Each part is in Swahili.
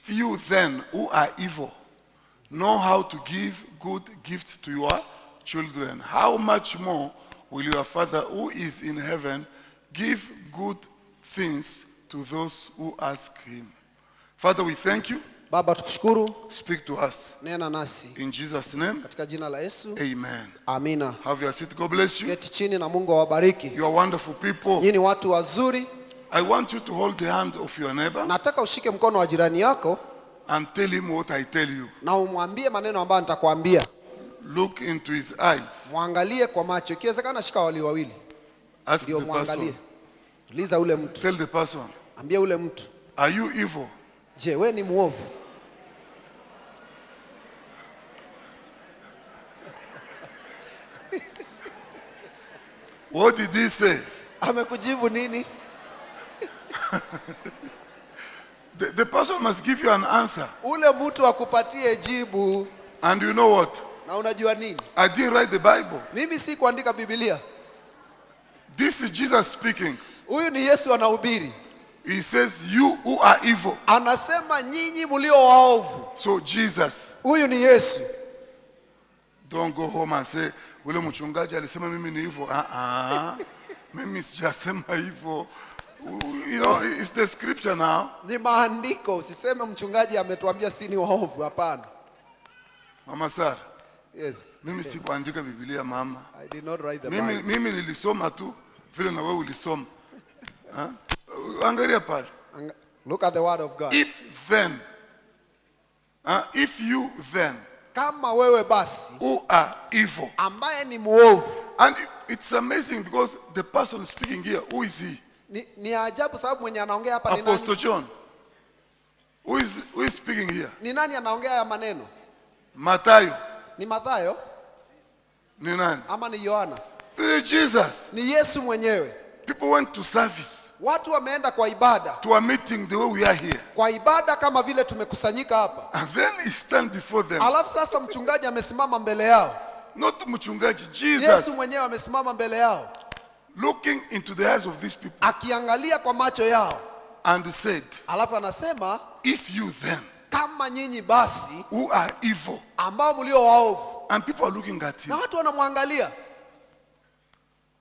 if you then, who are evil, know how to give good gifts to your children, how much more will your Father who is in heaven give good things to those who ask him? Father, we thank you. Baba, tukushukuru. Speak to us. Nena nasi. In Jesus' name. Katika jina la Yesu. Amen. Amina. Have your seat. God bless you. Keti chini na Mungu awabariki. You are wonderful people. Nyinyi watu wazuri. I want you to hold the hand of your neighbor. Nataka ushike mkono wa jirani yako. And tell him what I tell you. Na umwambie maneno ambayo nitakwambia. Look into his eyes. Muangalie kwa macho. Ikiwezekana shika wawili. Ask the person. Uliza ule mtu. Tell the person. Ambia ule mtu. Are you evil? Je, wewe ni muovu? What did he say? Amekujibu nini? The person must give you an answer. Ule mtu akupatie jibu. And you know what? Na unajua nini? I didn't write the Bible. Mimi si kuandika Biblia. This is Jesus speaking. Huyu ni Yesu anahubiri. He says, you who are evil. Anasema nyinyi mlio waovu. So Jesus. Huyu ni Yesu. Don't go home and say, ule mchungaji alisema mimi ni evil. Mimi sijasema hivyo. You know, it's the scripture now. Ni maandiko, usiseme mchungaji ametuambia si ni waovu, hapana. Mama Sara. Yes. Mimi sikuandika Biblia mama. I did not write the Bible. Mimi nilisoma tu vile na wewe ulisoma. Angalia pale. Look at the word of God. If then, if you then, kama wewe basi, who are evil, ambaye ni muovu. And it's amazing because the person speaking here, who is he? Ni ajabu sababu mwenye anaongea hapa ni nani? Apostle John. Who is speaking here? Ni nani anaongea haya maneno? Mathayo. Ni Mathayo? Ni nani? Ama ni Yohana? Jesus. Ni Yesu mwenyewe. People went to service. Watu wameenda kwa ibada. To a meeting the way we are here. Kwa ibada kama vile tumekusanyika hapa. And then he stand before them. Alafu sasa mchungaji amesimama mbele yao. Not mchungaji, Jesus. Yesu mwenyewe amesimama mbele yao. Looking into the eyes of these people. Akiangalia kwa macho yao. And said. Alafu anasema, if you then. Kama nyinyi basi. Who are evil. Ambao mlio waovu. And people are looking at him. Na watu wanamwangalia.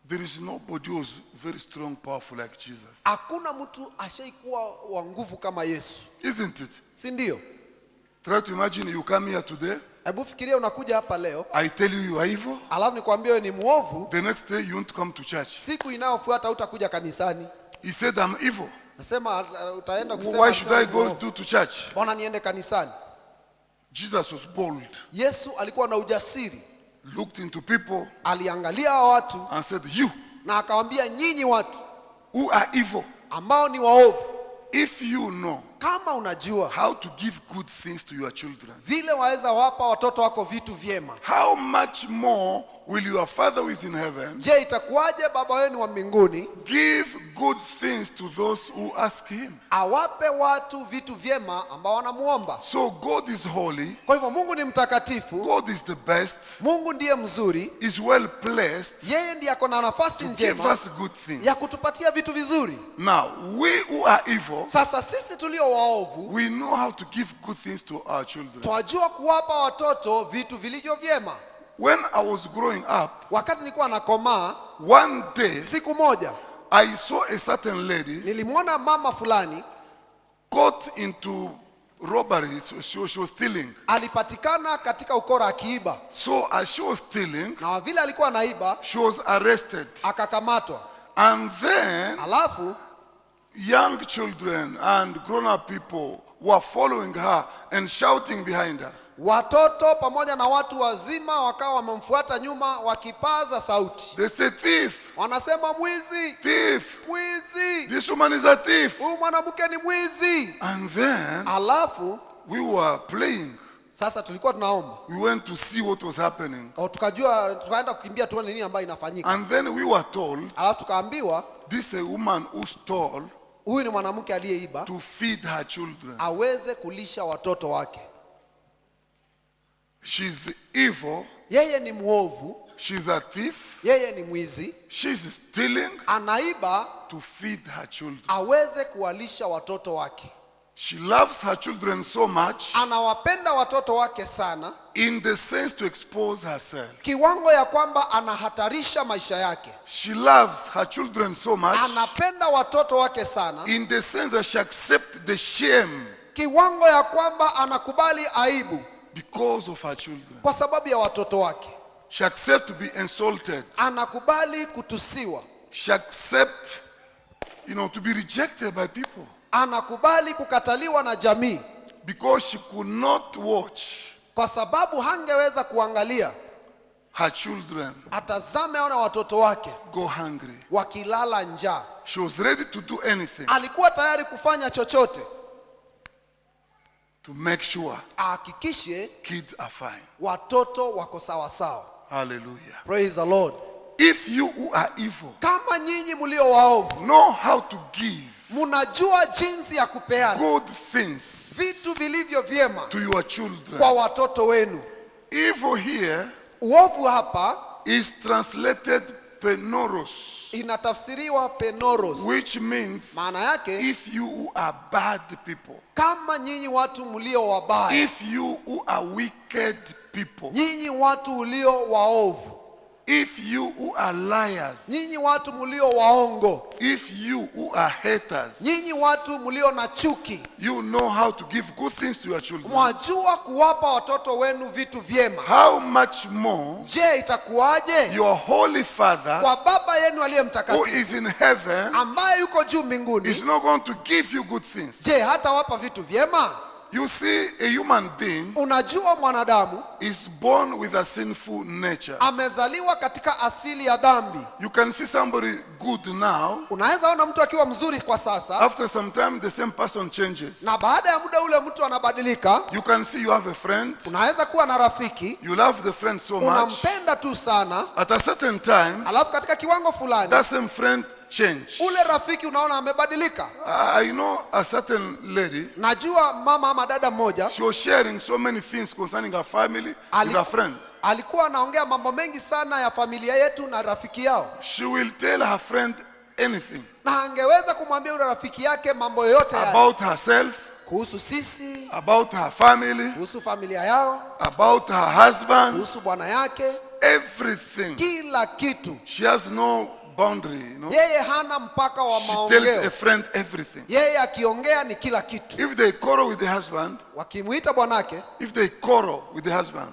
There is nobody who is very strong, powerful like Jesus. Hakuna mtu ashaikuwa wa nguvu kama Yesu. Isn't it? Si ndio? Try to imagine you come here today. Hebu fikiria unakuja hapa leo. I tell you you are evil. Alafu nikwambie wewe ni muovu. The next day you won't come to church. Siku inayofuata hutakuja kanisani. He said I'm evil. Nasema utaenda kusema. Why should I go to church? Mbona niende kanisani? Jesus was bold. Yesu alikuwa na ujasiri. Looked into people. Aliangalia watu. And said you. Na akawaambia nyinyi watu. Who are evil. Ambao ni waovu. If you know. Kama unajua. How to give good things to your children. Vile waweza wapa watoto wako vitu vyema. How much more will your Father who is in heaven. Je, itakuwaje baba wenu wa mbinguni. Give good things to those who ask him. Awape watu vitu vyema ambao wanamuomba. So God is holy. Kwa hivyo Mungu ni mtakatifu. God is the best. Mungu ndiye mzuri. Is well placed. Yeye ndiye ako na nafasi njema. Give us good things. Ya kutupatia vitu vizuri. Now, we who are evil. Sasa sisi tulio waovu. We know how to give good things to our children. Twajua kuwapa watoto vitu vilivyo vyema. When I was growing up, wakati nilikuwa nakomaa, one day, siku moja, I saw a certain lady, nilimwona mama fulani, got into robbery. She was stealing. Alipatikana katika ukora akiiba. So as she was stealing, na vile alikuwa anaiba, she was arrested. Akakamatwa. And then, alafu, young children and grown-up people were following her and shouting behind her. Watoto pamoja na watu wazima wakawa wamemfuata nyuma wakipaza sauti. They say thief. Wanasema mwizi. Thief. Mwizi. This woman is a thief. Huyu mwanamke ni mwizi. And then, alafu, we were playing. Sasa tulikuwa tunaomba. We went to see what was happening. Tukajua, tukaenda kukimbia tuone nini ambayo inafanyika. And then we were told, alafu tukaambiwa, this is a woman who stole. Huyu ni mwanamke aliyeiba. To feed her children. Aweze kulisha watoto wake. She's evil. Yeye ni muovu. She's a thief. Yeye ni mwizi. She's stealing. Anaiba. To feed her children. Aweze kuwalisha watoto wake. She loves her children so much anawapenda watoto wake sana, in the sense to expose herself. kiwango ya kwamba anahatarisha maisha yake. She loves her children so much Anapenda watoto wake sana, in the sense that she accepts the shame kiwango ya kwamba anakubali aibu because of her children. kwa sababu ya watoto wake. She accepts to be insulted. Anakubali kutusiwa. She accepts, to be rejected by people Anakubali kukataliwa na jamii because she could not watch kwa sababu hangeweza kuangalia her children atazame ona watoto wake go hungry. wakilala njaa. She was ready to do anything Alikuwa tayari kufanya chochote to make sure ahakikishe kids are fine. watoto wako sawa sawa. Hallelujah. Praise the Lord. If you who are evil Kama nyinyi mlio waovu know how to give mnajua jinsi ya kupeana good things vitu vilivyo vyema to your children. kwa watoto wenu. Evil here Uovu hapa is translated penoros, inatafsiriwa penoros, which means maana yake if you who are bad people, kama nyinyi watu mlio wabaya, if you who are wicked people, nyinyi watu mlio waovu, if you who are liars, nyinyi watu mlio waongo, if you who are haters, nyinyi watu mlio na chuki, you know how to give good things to your children. mwajua kuwapa watoto wenu vitu vyema. How much more Je, itakuwaje your holy Father kwa Baba yenu aliye who mtakatifu is in heaven ambaye yuko juu mbinguni? is not going to give you good things. Je, hatawapa vitu vyema? You see, a human being Unajua mwanadamu is born with a sinful nature. amezaliwa katika asili ya dhambi. You can see somebody good now. Unaweza ona mtu akiwa mzuri kwa sasa, After some time, the same person changes. na baada ya muda ule mtu anabadilika. You can see you have a friend. Unaweza kuwa na rafiki, You love the friend so much. unampenda tu sana, At a certain time, alafu katika kiwango fulani that same friend change. ule rafiki unaona amebadilika. I know a certain lady. Najua mama ama dada mmoja She was sharing so many things concerning her family with her friend. alikuwa anaongea mambo mengi sana ya familia yetu na rafiki yao, She will tell her friend anything na angeweza kumwambia yule rafiki yake mambo yote yale about herself, kuhusu sisi, about her family, kuhusu familia yao, about her husband, kuhusu bwana yake, everything. kila kitu. She has no boundary, Yeye hana mpaka wa She tells a maongeo. friend everything. Yeye akiongea ni kila kitu. If they quarrel with the husband, Wakimuita bwanake, if they quarrel with the husband,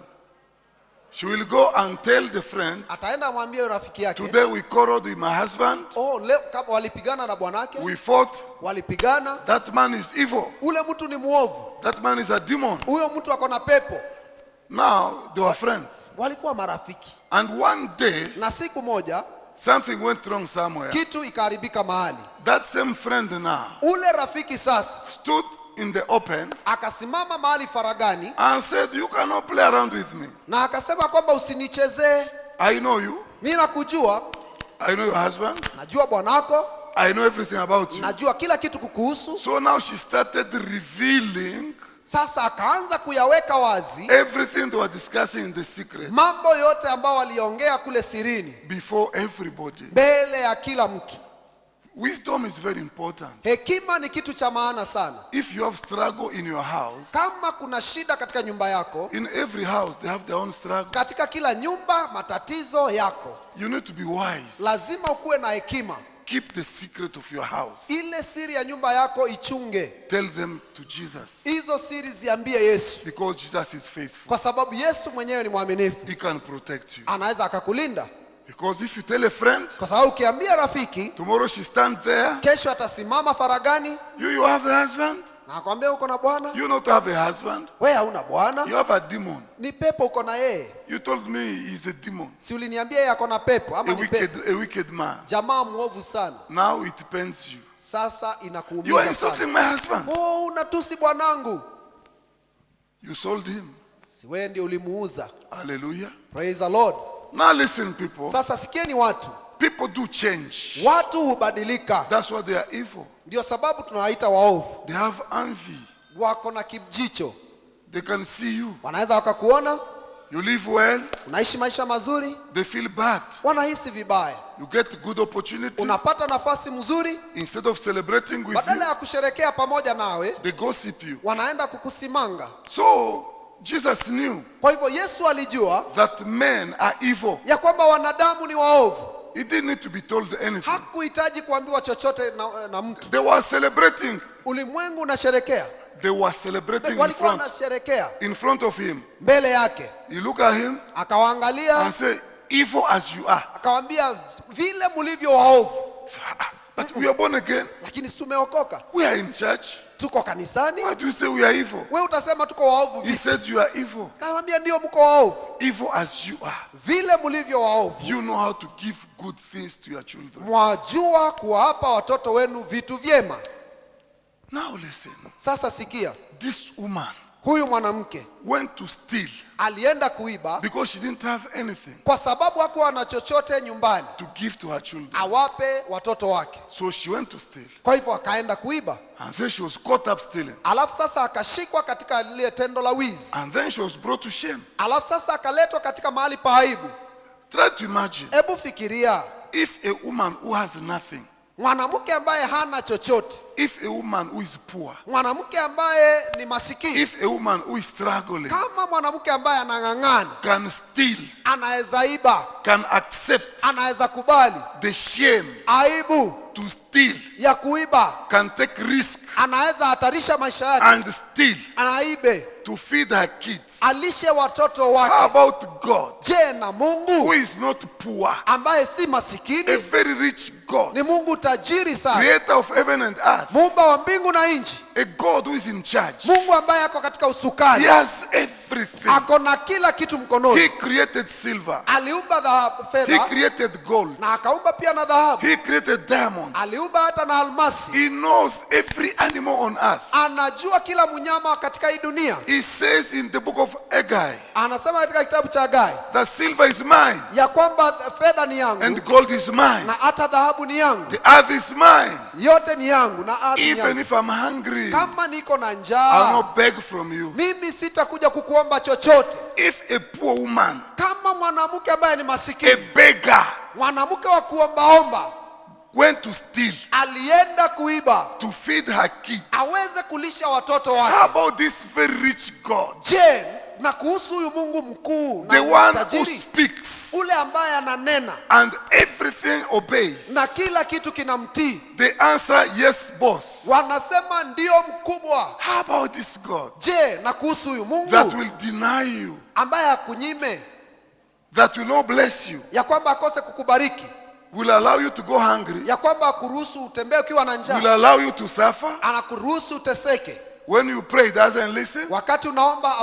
she will go and tell the friend, ataenda amwambie rafiki yake, today we quarreled with my husband, oh, leo kama walipigana na bwanake, we fought, walipigana, that man is evil, ule mtu ni muovu, that man is a demon. huyo mtu ako na pepo. Now, they were friends. Walikuwa marafiki, And one day, na siku moja something went wrong somewhere. kitu ikaharibika mahali. That same friend now Ule rafiki sasa stood in the open akasimama mahali faragani and said, you cannot play around with me. na akasema kwamba usinichezee, I know you. mimi nakujua, I know your husband. najua bwanako, I know everything about you. najua kila kitu kukuhusu. So now she started revealing Sasa akaanza kuyaweka wazi everything they were discussing in the secret mambo yote ambayo waliongea kule sirini before everybody. mbele ya kila mtu. Wisdom is very important. Hekima ni kitu cha maana sana. If you have struggle in your house, Kama kuna shida katika nyumba yako, in every house they have their own struggle. katika kila nyumba matatizo yako, You need to be wise. lazima ukuwe na hekima. Keep the secret of your house. Ile siri ya nyumba yako ichunge. Tell them to Jesus, Hizo siri ziambie Yesu, because Jesus is faithful. kwa sababu Yesu mwenyewe ni mwaminifu, He can protect you. anaweza akakulinda. Because if you tell a friend, Kwa sababu ukiambia rafiki, tomorrow she stands there, kesho atasimama faragani you have a husband, na akwambia uko na bwana, you not have a husband, wewe hauna bwana, you have a demon. ni pepo uko na yeye. You told me he's a demon, Si uliniambia yeye ako na pepo ama a ni pepo? wicked man. Jamaa mwovu sana. Now it depends you. Sasa You are inakuumiza insulting sana. my husband. Oh, unatusi bwanangu. You sold him. Si wewe ndio ulimuuza. Hallelujah. Praise the Lord. Now listen, people. Sasa sikieni watu. People do change. Watu hubadilika. That's why they are evil. Ndio sababu tunawaita waovu. They have envy. Wako na kijicho. They can see you. Wanaweza wakakuona, You live well, unaishi maisha mazuri, they feel bad. wanahisi vibaya. You get good opportunity. Unapata nafasi mzuri, Instead of celebrating with badala you, ya kusherekea pamoja nawe, they gossip you. wanaenda kukusimanga. So Jesus knew Kwa hivyo Yesu alijua that men are evil. ya kwamba wanadamu ni waovu. He didn't need to be told anything. Hakuhitaji kuambiwa chochote na mtu. They were celebrating. Ulimwengu unasherekea. They were celebrating Walikuwa wanasherekea in front of him. mbele yake. You look at him Akawaangalia, and say, evil as you are. akawaambia vile mlivyo waovu. But we are born again. Lakini si tumeokoka. We are in church. Tuko kanisani. Why do you say we are evil? Wewe utasema tuko waovu He vipi? said you are evil. Akawaambia ndio mko waovu. Evil as you are. Vile mlivyo waovu. You know how to give good things to your children. Mwajua kuwapa watoto wenu vitu vyema. Now listen. Sasa sikia. This woman Huyu mwanamke went to steal alienda kuiba because she didn't have anything kwa sababu hakuwa na chochote nyumbani to give to her children. awape watoto wake. So she went to steal. Kwa hivyo akaenda kuiba. And then she was caught up stealing. Alafu sasa akashikwa katika lile tendo la wizi. And then she was brought to shame. Alafu sasa akaletwa katika mahali pa aibu. Try to imagine Hebu fikiria if a woman who has nothing, mwanamke ambaye hana chochote, if a woman who is poor, mwanamke ambaye ni masikini, if a woman who is struggling kama mwanamke ambaye anang'ang'ana, can steal, anaweza iba, can accept anaweza kubali the shame aibu to steal, ya kuiba, can take risk anaweza hatarisha maisha yake, and steal anaibe, to feed her kids. alishe watoto How wake. about God, Je, na who Mungu is not poor, ambaye si a masikini, very rich God, ni Mungu tajiri sana, creator of heaven and earth, muumba wa mbingu na nchi, a God who is in charge? Mungu ambaye ako katika He usukani, has everything. ako na kila kitu mkononi. He created silver. Aliumba He fedha created gold. na akaumba pia na dhahabu, He created diamonds. aliumba hata na almasi. He knows every animal on earth. Anajua kila mnyama katika hii dunia. He says in the book of Haggai Anasema katika kitabu cha Hagai that silver is mine ya kwamba fedha ni yangu and gold is mine. na hata dhahabu ni yangu, The earth is mine. yote ni yangu na ardhi ni Even yangu. if I'm hungry, Kama niko na I'll njaa, not beg from you. mimi sitakuja kukuomba chochote. If a poor woman, Kama mwanamke ambaye ni a masikini, beggar, mwanamke wa kuombaomba, went to steal alienda kuiba to feed her kids, aweze kulisha watoto how wake. about this very rich God, Je, na kuhusu huyu Mungu mkuu the na one who tajiri, speaks ule ambaye ananena and everything obeys? na kila kitu kinamtii? They answer, yes, boss. Wanasema ndio mkubwa. How about this God Je, na kuhusu huyu that Mungu will deny you, ambaye akunyime, that will not bless you, ya kwamba akose kukubariki, will allow you to go hungry, ya kwamba akuruhusu utembee ukiwa na will njaa, allow you to suffer? anakuruhusu uteseke? When you pray, he doesn't listen. Wakati unaomba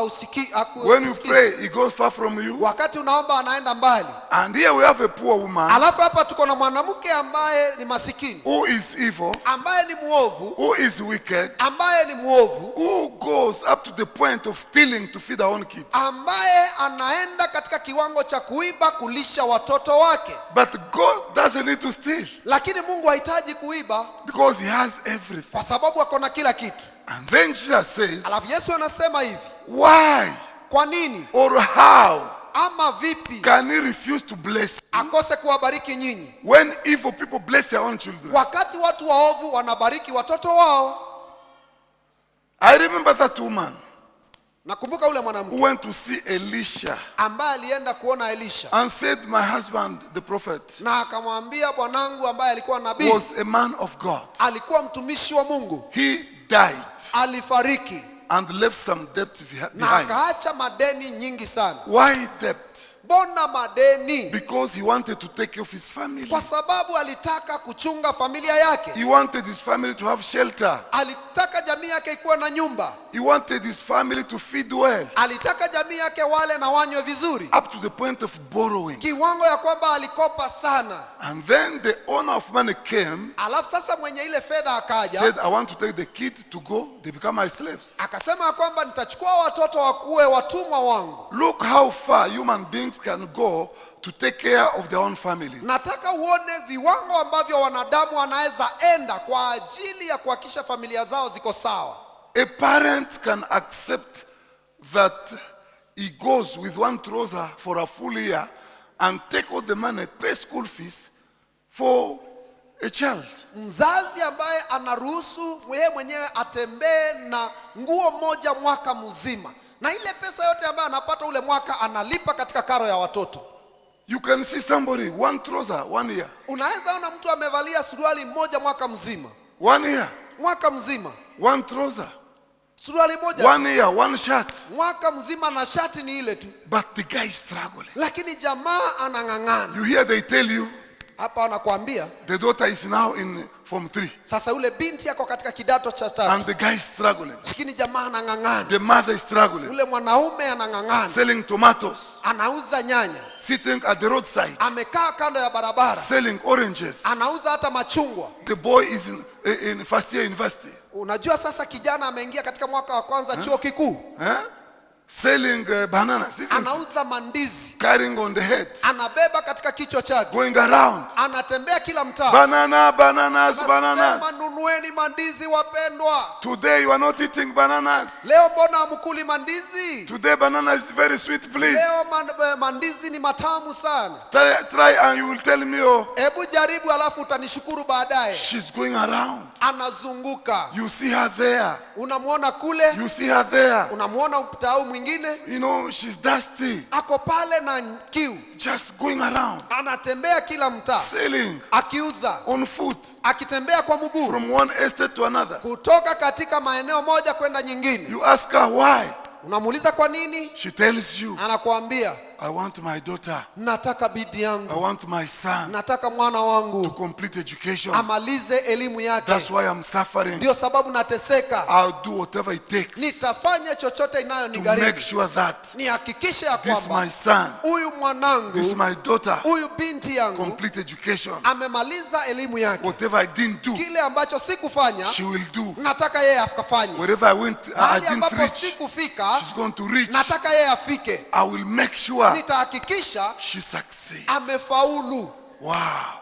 When you pray, he goes far from you. wakati unaomba anaenda mbali. And here we have a poor woman Alafu hapa tuko na mwanamke ambaye ni masikini, who is evil, ambaye ni muovu, who is wicked, ambaye ni muovu, who goes up to the point of stealing to feed her own kids. ambaye anaenda katika kiwango cha kuiba kulisha watoto wake. But God doesn't need to steal Lakini Mungu hahitaji kuiba because he has everything. kwa sababu ako na kila kitu. And then Jesus says, Alafu Yesu anasema hivi, why kwa nini or how ama vipi can he refuse to bless you akose kuwabariki nyinyi when evil people bless their own children? wakati watu waovu wanabariki watoto wao? I remember that woman Nakumbuka ule who mwanamke went to see Elisha ambaye alienda kuona Elisha and said, my husband, the prophet, na akamwambia bwanangu ambaye alikuwa nabii, was a man of God. alikuwa mtumishi wa Mungu, He died alifariki and left some debt na behind. akaacha madeni nyingi sana. Why debt? Mbona madeni? Because he wanted to take care of his family. Kwa sababu alitaka kuchunga familia yake, He wanted his family to have shelter. alitaka jamii yake ikuwe na nyumba, He wanted his family to feed well, alitaka jamii yake wale na wanywe vizuri, up to the point of borrowing. kiwango ya kwamba alikopa sana. And then the owner of money came, Alafu sasa mwenye ile fedha akaja said, I want to take the kid to go. They become my slaves. akasema ya kwamba nitachukua watoto wakuwe watumwa wangu. Look how far human beings can go to take care of their own families. Nataka uone viwango ambavyo wanadamu wanaweza enda kwa ajili ya kuhakikisha familia zao ziko sawa. A parent can accept that he goes with one trouser for a full year and take all the money, pay school fees for a child. Mzazi ambaye anaruhusu yeye mwenyewe atembee na nguo moja mwaka mzima, na ile pesa yote ambayo anapata ule mwaka analipa katika karo ya watoto. You can see somebody, one trouser, 1 year. Unaweza ona mtu amevalia suruali moja mwaka mzima. 1 year. Mwaka mzima. One trouser. Suruali moja. 1 year, one shirt. Mwaka mzima na shati ni ile tu. But the guy is struggling. Lakini jamaa anang'ang'ana. You hear they tell you, hapa anakuambia, the daughter is now in Form 3. Sasa ule binti yako katika kidato cha 3. And the guy is struggling. Lakini jamaa anang'ang'ana. The mother is struggling. Ule mwanaume anang'ang'ana. Selling tomatoes. Anauza nyanya. Sitting at the roadside. Amekaa kando ya barabara. Selling oranges. Anauza hata machungwa. The boy is in first year university. Unajua sasa kijana ameingia katika mwaka wa kwanza chuo kikuu. Selling bananas. Anauza mandizi. Carrying on the head. Anabeba katika kichwa chake. Going around. Anatembea kila mtaa. Bananas. Nunueni mandizi wapendwa. Today you are not eating bananas. Leo mbona hamkuli mandizi? Today banana is very sweet, please. Leo mandizi ni matamu sana. Try and you will tell me, oh. Hebu jaribu alafu utanishukuru baadaye. She's going around. Anazunguka. You see her there. Unamuona kule. You see her there. Unamuona mtaa mwingine. You know, she's dusty. Ako pale na kiu. Just going around. Anatembea kila mtaa. Selling. Akiuza. On foot. Akitembea kwa mguu. From one estate to another. Kutoka katika maeneo moja kwenda nyingine. You ask her why. Unamuuliza kwa nini? She tells you. Anakuambia, I want my daughter. Nataka bidii yangu. I want my son. Nataka mwana wangu. To complete education. Amalize elimu yake. That's why I'm suffering. Ndio sababu nateseka. I'll do whatever it takes. Nitafanya chochote inayonigharimu. To make sure that. Nihakikishe ya kwamba. This my son. Huyu mwanangu. This my daughter. Huyu binti yangu. Complete education. Amemaliza elimu yake. Whatever I didn't do. Kile ambacho sikufanya. She will do. Nataka yeye akafanye. Wherever I went, I didn't reach. Sikufika. She's going to reach. Nataka yeye afike. I will make sure. Nitahakikisha she succeeds. Amefaulu. Wow.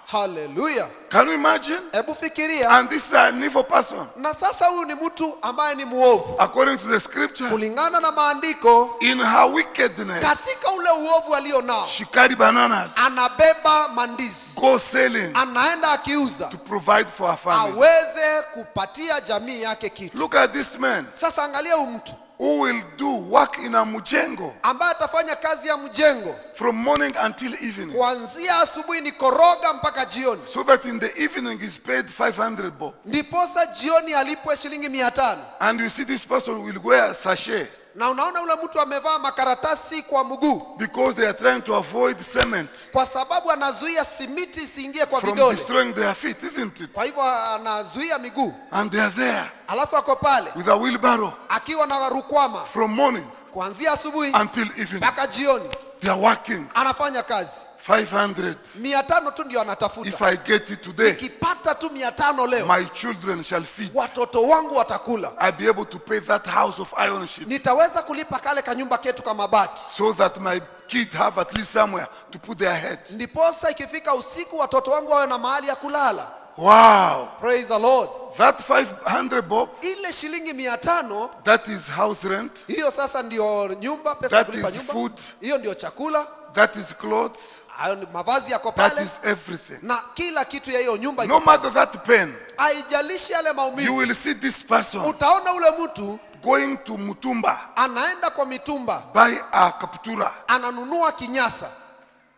Hallelujah. Can you imagine? Hebu fikiria. And this is an evil person. Na sasa huyu ni mtu ambaye ni muovu. According to the scripture. Kulingana na maandiko. In her wickedness. Katika ule uovu alionao. She carry bananas. Anabeba mandizi. Go selling. Anaenda akiuza. To provide for her family. Aweze kupatia jamii yake kitu. Look at this man. Sasa angalia huyu mtu. Who will do work in a mjengo. Ambaye atafanya kazi ya mjengo. From morning until evening. Kuanzia asubuhi ni koroga mpaka jioni. So that in the evening is paid 500 bob. Ndiposa jioni alipwe shilingi 500. And you see this person will wear sachet. Na unaona ule mtu amevaa makaratasi kwa mguu. Because they are trying to avoid cement. Kwa sababu anazuia simiti isiingie kwa vidole. From destroying their feet, isn't it? Kwa hivyo anazuia miguu. And they are there. Alafu ako pale. With a wheelbarrow. Akiwa na rukwama. From morning. Kuanzia asubuhi. Until evening. Mpaka jioni. They are working. Anafanya kazi. 500. 500 tu ndio anatafuta. If I get it today. Nikipata tu 500 leo. My children shall feed. Watoto wangu watakula. I'll be able to pay that house of iron sheet. Nitaweza kulipa kale kanyumba ketu kama bati. So that my kids have at least somewhere to put their head. Ndiposa ikifika usiku watoto wangu wawe na mahali ya kulala. Wow. Praise the Lord. That 500 bob. Ile shilingi 500. That is house rent. Hiyo sasa ndio nyumba, pesa kulipa nyumba. That is food. Hiyo ndio chakula. That is clothes. Hayo ni mavazi yako pale. That is everything. Na kila kitu ya hiyo nyumba. No matter that pain. Haijalishi yale maumivu. You will see this person. Utaona ule mtu going to Mutumba. Anaenda kwa mitumba. Buy a kaptura. Ananunua kinyasa.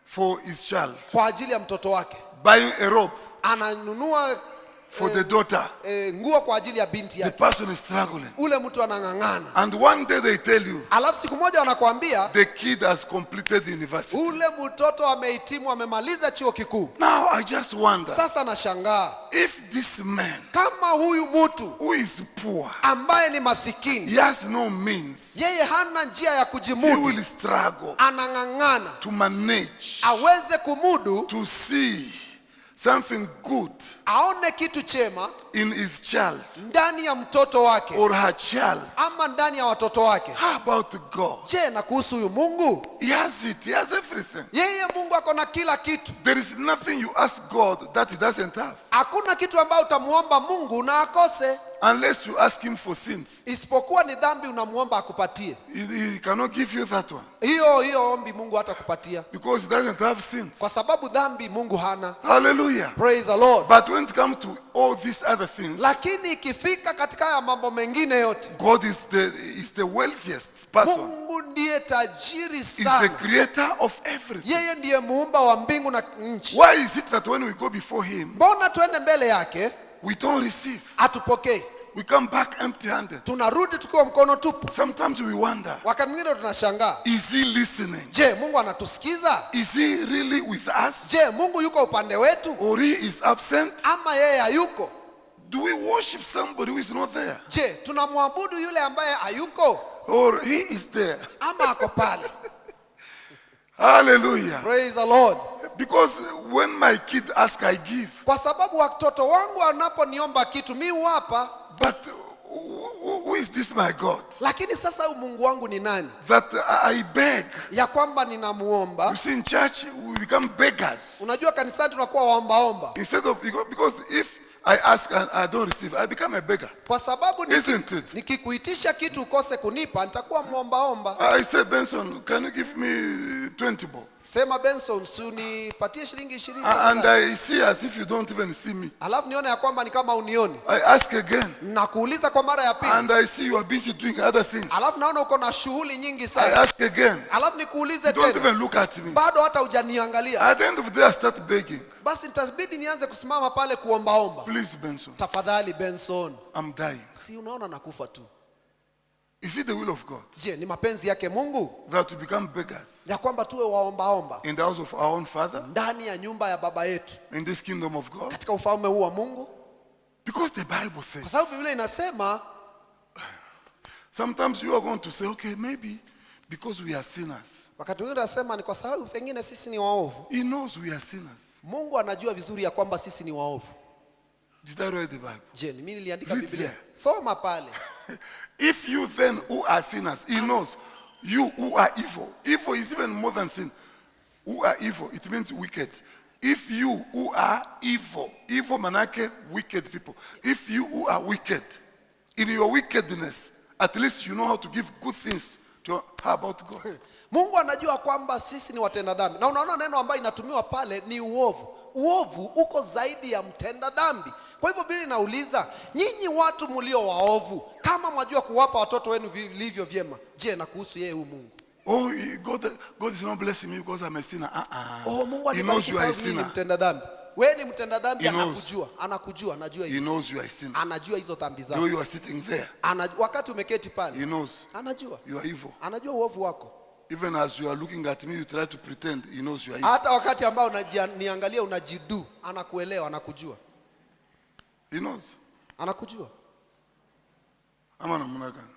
For his child. Kwa ajili ya mtoto wake. Buying a rope. Ananunua for the daughter. Nguo kwa ajili ya binti yake. The person is struggling. Ule mtu anang'ang'ana. And one day they tell you. Alafu siku moja wanakuambia. The kid has completed university. Ule mtoto amehitimu, amemaliza chuo kikuu. Now I just wonder. Sasa nashangaa. If this man. Kama huyu mtu. Who is poor. Ambaye ni masikini. He has no means. Yeye hana njia ya kujimudu. He will struggle. Anang'ang'ana. To manage. Aweze kumudu. To see something good. Aone kitu chema. in his child ndani ya mtoto wake or her child, ama ndani ya watoto wake. how about God? Je, na kuhusu huyu Mungu? He has it. He has everything. Yeye Mungu ako na kila kitu. There is nothing you ask God that he doesn't have. Hakuna kitu ambayo utamuomba Mungu na akose, Unless you ask him for sins. isipokuwa ni dhambi unamuomba akupatie. He cannot give you that one. Hiyo ombi Mungu hatakupatia, Because he doesn't have sins. kwa sababu dhambi Mungu hana. Hallelujah. Praise the Lord. But when it comes to all these other things, Lakini ikifika katika haya mambo mengine yote, God is the wealthiest person. Mungu ndiye tajiri He's the sana. creator of everything. Yeye ndiye muumba wa mbingu na nchi. Why is it that when we go before him, Mbona tuende mbele yake we don't receive? atupokee? We come back empty-handed. Tunarudi tukiwa mkono tupu. Sometimes we wonder, Wakati mwingine tunashangaa, is he listening? je, Mungu anatusikiza? Is he really with us? Je, Mungu yuko upande wetu Or he is absent? ama yeye hayuko? Do we worship somebody who is not there? Je, tunamwabudu yule ambaye hayuko Or he is there? ama ako pale? Hallelujah. Praise the Lord. Because when my kid asks, I give. Kwa sababu watoto wangu wanaponiomba kitu mi huwapa, But who is this my God? lakini sasa huyu Mungu wangu ni nani That I beg. ya kwamba ninamuomba? You see, in church, we become beggars. Unajua kanisani tunakuwa waombaomba, Instead of, because if I ask and I don't receive, I become a beggar. kwa sababu Isn't it? nikikuitisha kitu ukose kunipa nitakuwa mwombaomba. I say, Benson, can you give me 20 bob? Sema Benson, unipatie shilingi 20 And tafadhali. I see as if you don't even see me. Alafu nione ya kwamba ni kama unioni. I ask again. Nakuuliza kwa mara ya pili. And I see you are busy doing other things. Alafu naona uko na shughuli nyingi I sana. ask again. Alafu nikuulize You don't tena. even look at me. Bado hata hujaniangalia. At the end of the day, I start begging. Basi nitabidi nianze kusimama pale kuombaomba. Please, Benson, Tafadhali Benson. I'm dying. Si unaona nakufa tu. Is it the will of God Je, ni mapenzi yake Mungu that we become beggars ya kwamba tuwe waombaomba in the house of our own Father, ndani ya nyumba ya baba yetu in this kingdom of God? katika ufalme huu wa Mungu? Because the Bible Kwa says, sababu Biblia inasema sometimes you are going to say, okay, maybe because we are sinners. wakati mwingine anasema ni kwa sababu pengine sisi ni waovu. He knows we are sinners. Mungu anajua vizuri ya kwamba sisi ni waovu. Did I read the Bible? Je, mimi niliandika Read Biblia? there. Soma pale. If you then who are sinners, he knows you who are evil. Evil is even more than sin. Who are evil, it means wicked. If you who are evil, evil manake wicked people. If you who are wicked, in your wickedness, at least you know how to give good things to how about God. Mungu anajua kwamba sisi ni watenda dhambi. Na unaona neno ambayo inatumiwa pale ni uovu. Uovu uko zaidi ya mtenda dhambi. Kwa hivyo Biblia inauliza, nyinyi watu mlio waovu, kama mwajua kuwapa watoto wenu vilivyo vyema, je, na kuhusu yeye huyu Mungu? Oh, God is not blessing me because I'm a sinner. Oh, Mungu He knows anibariki you are a sababu mimi ni sinner. mtenda dhambi. Wewe ni mtenda dhambi, He knows. anakujua, anajua He hiyo. knows you are a sinner. Anajua hizo dhambi Though zako. you are sitting there, Wakati umeketi he pale, knows anajua. you are evil. Anajua uovu wako. Even as you are looking at me, you try to pretend he knows you are evil. Hata wakati ambao unaniangalia unajidu, anakuelewa, anakujua. He knows. Anakujua. Ama namna gani?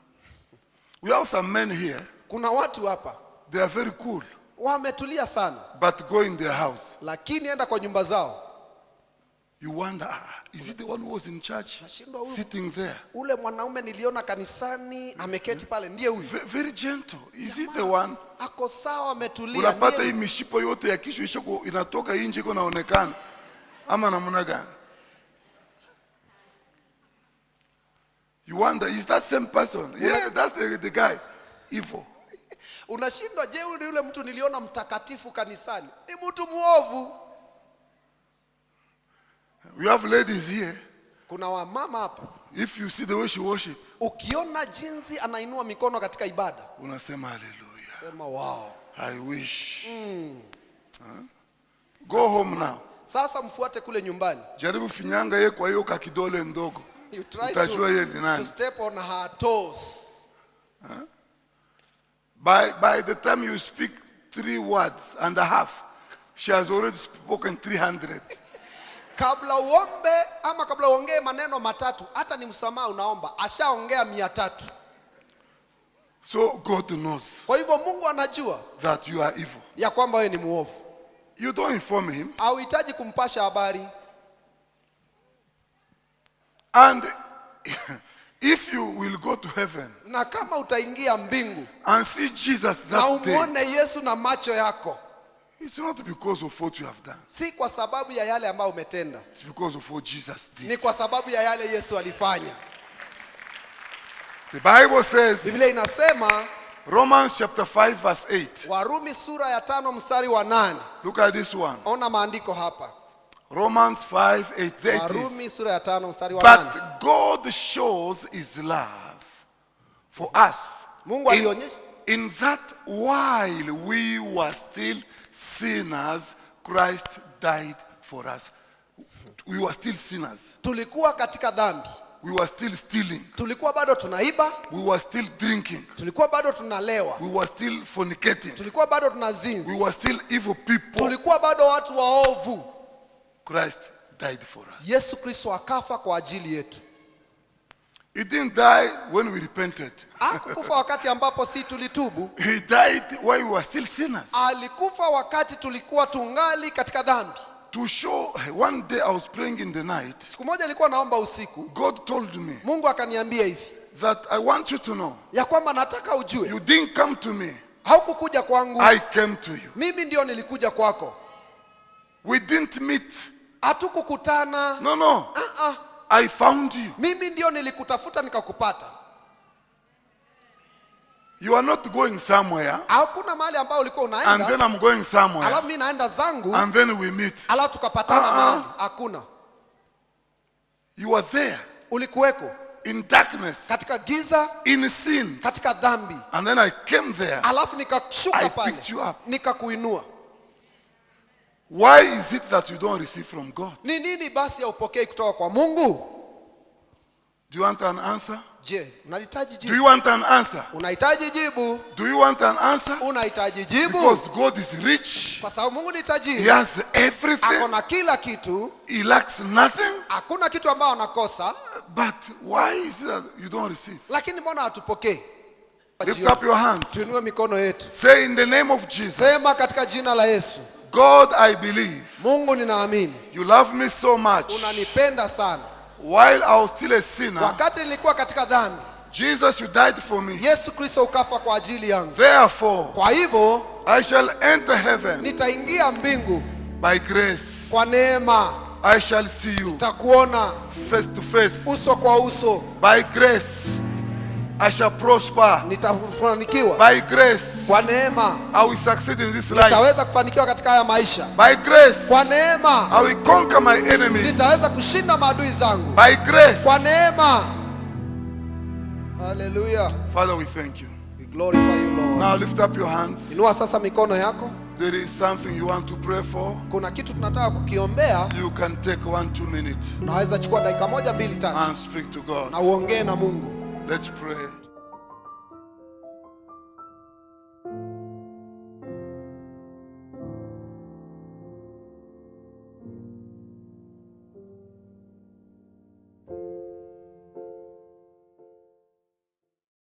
We have some men here. Kuna watu hapa They are very cool, wametulia sana, but go in their house. lakini enda kwa nyumba zao. You wonder, is it the one who was in church Nashindwa huyu. sitting there? Ule mwanaume niliona kanisani ameketi pale, ndiye huyu. Very gentle. Is it the one? Ako sawa, ametulia. Unapata hii ndiye mishipo yote ya kichwa ishako inatoka nje iko naonekana. Ama namna gani? You wonder, is that same person? Yeah, that's the guy. Evil. Unashindwa, je, yule mtu niliona mtakatifu kanisani ni mtu muovu? We have ladies here. Kuna wamama hapa, If you see the way she worship, ukiona jinsi anainua mikono katika ibada, unasema hallelujah. sema wow. I wish. Go home now. Sasa mfuate kule nyumbani. Jaribu finyanga ye kwa hiyo kakidole ndogo. You try Utajua yeye ni to nani. step on her toes. By the time you speak 3 words and a half, she has already spoken 300. Kabla uombe ama kabla uongee maneno matatu, hata ni msamaha unaomba, ashaongea 300. So God knows Kwa hivyo Mungu anajua that you are evil. ya kwamba wewe ni muovu. You don't inform him. Hauhitaji kumpasha habari. And if you will go to heaven na kama utaingia mbingu and see Jesus na that day, umuone Yesu na macho yako, it's not because of what you have done. si kwa sababu ya yale ambayo umetenda, It's because of what Jesus ni did. kwa sababu ya yale Yesu alifanya. The Bible says, Biblia inasema, Romans chapter 5 verse 8. Warumi sura ya 5 mstari wa 8. Look at this one. Ona maandiko hapa. Romans 5, 8. There it is. Warumi sura ya 5 mstari wa 8. But God shows his love for us Mungu alionyesha in that while we were still sinners, Christ died for us. We were still sinners. tulikuwa katika dhambi, We were still stealing. tulikuwa bado tunaiba, We were still drinking. tulikuwa bado tunalewa, We were still fornicating. tulikuwa bado We tunazinzi, were still evil people. tulikuwa bado watu waovu. Christ died for us. Yesu Kristo akafa kwa ajili yetu. He didn't die when we repented. Hakukufa wakati ambapo si tulitubu, He died while we were still sinners. alikufa wakati tulikuwa tungali katika dhambi. To show, one day I was praying in the night. Siku moja nilikuwa naomba usiku, God told me Mungu akaniambia hivi, that I want you to know, ya kwamba nataka ujue, you didn't come to me, haukukuja kwangu, I came to you. mimi ndio nilikuja kwako. We didn't meet. Hatukukutana. No. I found you. Mimi ndio nilikutafuta nikakupata. You are not going somewhere, Hakuna mahali ambao ulikuwa and unaenda, then I'm going somewhere, alafu mimi naenda zangu, and then we meet. alafu tukapatana mahali. Hakuna. You were there Ulikuweko in darkness, katika giza, in sins, katika dhambi, and then I came there. alafu I nikashuka pale, picked you up. nikakuinua. Why is it that you don't receive from God? Ni nini basi haupokei kutoka kwa Mungu? Do you want an answer? Je, unahitaji Do jibu? you want an answer? Unahitaji jibu? Do you want an answer? Unahitaji jibu? Because God is rich. Kwa sababu Mungu ni He tajiri, has ako everything. na kila kitu, He lacks nothing. hakuna kitu ambao anakosa. But why is it that you don't receive? Lakini mbona hatupokei? Lift up your hands. Tuinue mikono yetu, Say, in the name of Jesus, sema katika jina la Yesu, God, I believe Mungu ninaamini you love me so much. unanipenda sana. While I was still a sinner, Wakati nilikuwa katika dhambi, Jesus, you died for me. Yesu Kristo ukafa kwa ajili yangu. Therefore, Kwa hivyo I shall enter heaven nitaingia mbingu by grace. kwa neema, I shall see you nitakuona face to face. uso kwa uso, By grace, I shall prosper. nitafanikiwa By grace, kwa neema, I will succeed in this life. nitaweza kufanikiwa katika haya maisha. By grace, Kwa neema I will conquer my enemies. nitaweza kushinda maadui zangu. By grace. Kwa neema. Hallelujah. Father, we thank you. We glorify you, Lord. Now lift up your hands. Inua sasa mikono yako. There is something you want to pray for. Kuna kitu tunataka kukiombea. You can take 1-2 minutes Unaweza chukua dakika 1, 2, 3 and speak to God. na uongee na Mungu. Let's pray.